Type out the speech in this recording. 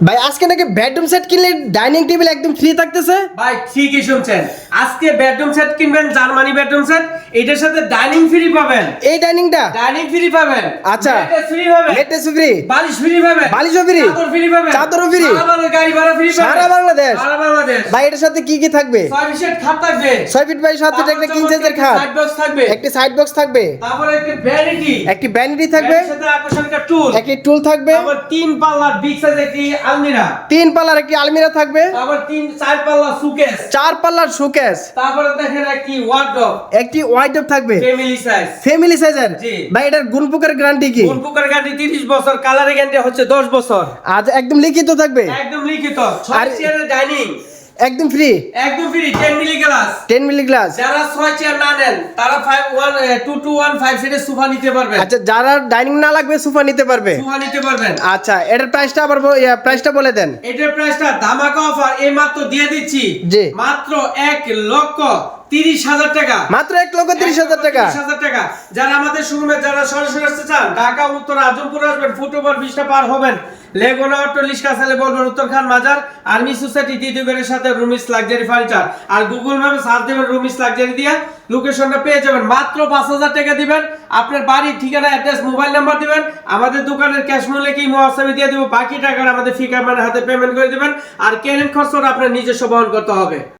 ভাই আজকে নাকি বেডরুম সেট কিনলে ডাইনিং টেবিল একদম ফ্রি থাকতেছে। ভাই ঠিকই শুনছেন, আজকে বেডরুম সেট কিনবেন, জার্মানি বেডরুম সেট, এটার সাথে ডাইনিং ফ্রি পাবেন। এই ডাইনিংটা ডাইনিং ফ্রি পাবেন, আচ্ছা ফ্রি পাবেন, লেটেস্ট ফ্রি, বালিশ ফ্রি পাবেন, বালিশও ফ্রি, চাদর ফ্রি পাবেন, চাদরও free, সারা বাংলা গাড়ি ভাড়া ফ্রি পাবেন, সারা বাংলাদেশ। সারা বাংলাদেশ। ভাই এটার সাথে কি কি থাকবে? 6 ফিট খাট থাকবে, 6 ফিট বাই 7 ফিট একটা কিং সাইজের খাট, সাইড বক্স থাকবে, একটি সাইড বক্স থাকবে, তারপরে একটা ভ্যানিটি, একটি ভ্যানিটি থাকবে, এর সাথে আকর্ষণীয় টুল, একটি টুল থাকবে, তারপর 3 পাল্লার বিগ সাইজ একটি আলমিরা, 3 পাল্লার একটি আলমিরা থাকবে, তারপর 4 পাল্লার সুকেস, 4 পাল্লার শোকেস, তারপরে দেখেন একটি ওয়ার্ডরোব একটি ওয়াইডরোব থাকবে ফ্যামিলি সাইজ। ফ্যামিলি সাইজের। জি। ভাই এটার গুণপোকার গ্যারান্টি কি? কোন প্রকার গ্যারান্টি 30 বছর, কালারের গ্যারান্টি হচ্ছে 10 বছর। আজ একদম লিখিত থাকবে, একদম লিখিত। আর- 6 চেয়ারের ডাইনিং একদম ফ্রি, একদম free, 10 milli glass. 10 milli glass. যারা 6 চেয়ার না নেন তারা 2215 সিটের সোফা নিতে পারবেন। আচ্ছা যারা ডাইনিং না লাগবে সোফা নিতে পারবে। সোফা নিতে পারবেন। আচ্ছা এটার প্রাইসটা আবার প্রাইসটা বলে দেন। এটার প্রাইসটা ধামাকা অফার এই মাত্র দিয়ে দিচ্ছি। জি। মাত্র 1,30,000 টাকা। মাত্র 1,30,000 টাকা। 1,30,000 টাকা। যারা আমাদের শোরুমে যারা সরাসরি আসতে চান, ঢাকা উত্তর আজমপুর আসবেন, ফুটওভার 20টা পার হবেন, লেগুনা অট্টালিশ কাছালে বলবেন উত্তরখান মাজার, আর্মি সোসাইটি দ্বিতীয় গেটের সাথে রুমিস লাক্সারি ফার্নিচার, আর গুগল ম্যাপে সার্চ দেবেন রুমিস লাক্সারি দিয়ে লোকেশনটা পেয়ে যাবেন। মাত্র 5,000 টাকা দিবেন, আপনার বাড়ির ঠিকানা, অ্যাড্রেস, মোবাইল নাম্বার দিবেন, আমাদের দোকানের ক্যাশ মূল্যে কি মহাসাবি দিয়ে দেবো, বাকি টাকাটা আমাদের ফিকার হাতে পেমেন্ট করে দিবেন, আর ক্যারেন্ট খরচটা আপনার নিজস্ব বহন করতে হবে।